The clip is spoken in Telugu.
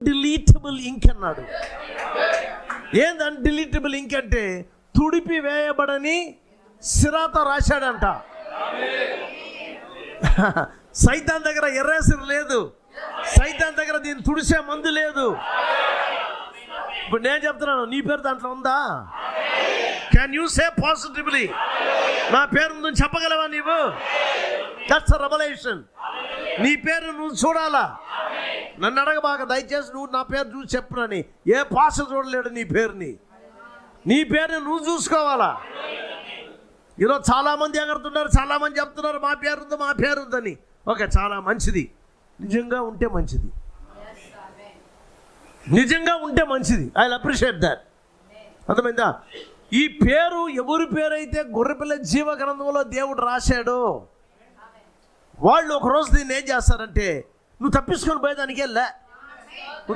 డిలీటబుల్ ఇంక్ అన్నాడు. ఏంది అన్డిలీటబుల్ ఇంక్ అంటే తుడిపి వేయబడని సిరాతో రాశాడంట. సైతాన్ దగ్గర ఎర్రేసర్ లేదు, సైతాన్ దగ్గర దీన్ని తుడిసే మందు లేదు. ఇప్పుడు నేను చెప్తున్నాను, నీ పేరు దాంట్లో ఉందా? క్యాన్ యూ సే పాజిటివ్లీ నా పేరు ఉందని చెప్పగలవా నీవు? That's a revolution. నీ పేరు నువ్వు చూడాలా. నన్ను అడగబాక దయచేసి, నువ్వు నా పేరు చూసి చెప్పునని. ఏ పాస చూడలేడు నీ పేరుని. నీ పేరుని నువ్వు చూసుకోవాలా. ఈరోజు చాలామంది ఎగరుతున్నారు, చాలామంది చెప్తున్నారు మా పేరు ఉంది, మా పేరు ఉందని. ఓకే, చాలా మంచిది. నిజంగా ఉంటే మంచిది, నిజంగా ఉంటే మంచిది. I will appreciate that. అర్థమైందా? ఈ పేరు ఎవరి పేరైతే గొర్రెపిల్ల జీవ గ్రంథంలో దేవుడు రాశాడో వాళ్ళు ఒకరోజు దీన్ని ఏం చేస్తారంటే, నువ్వు తప్పించుకొని పోయేదానికే లే,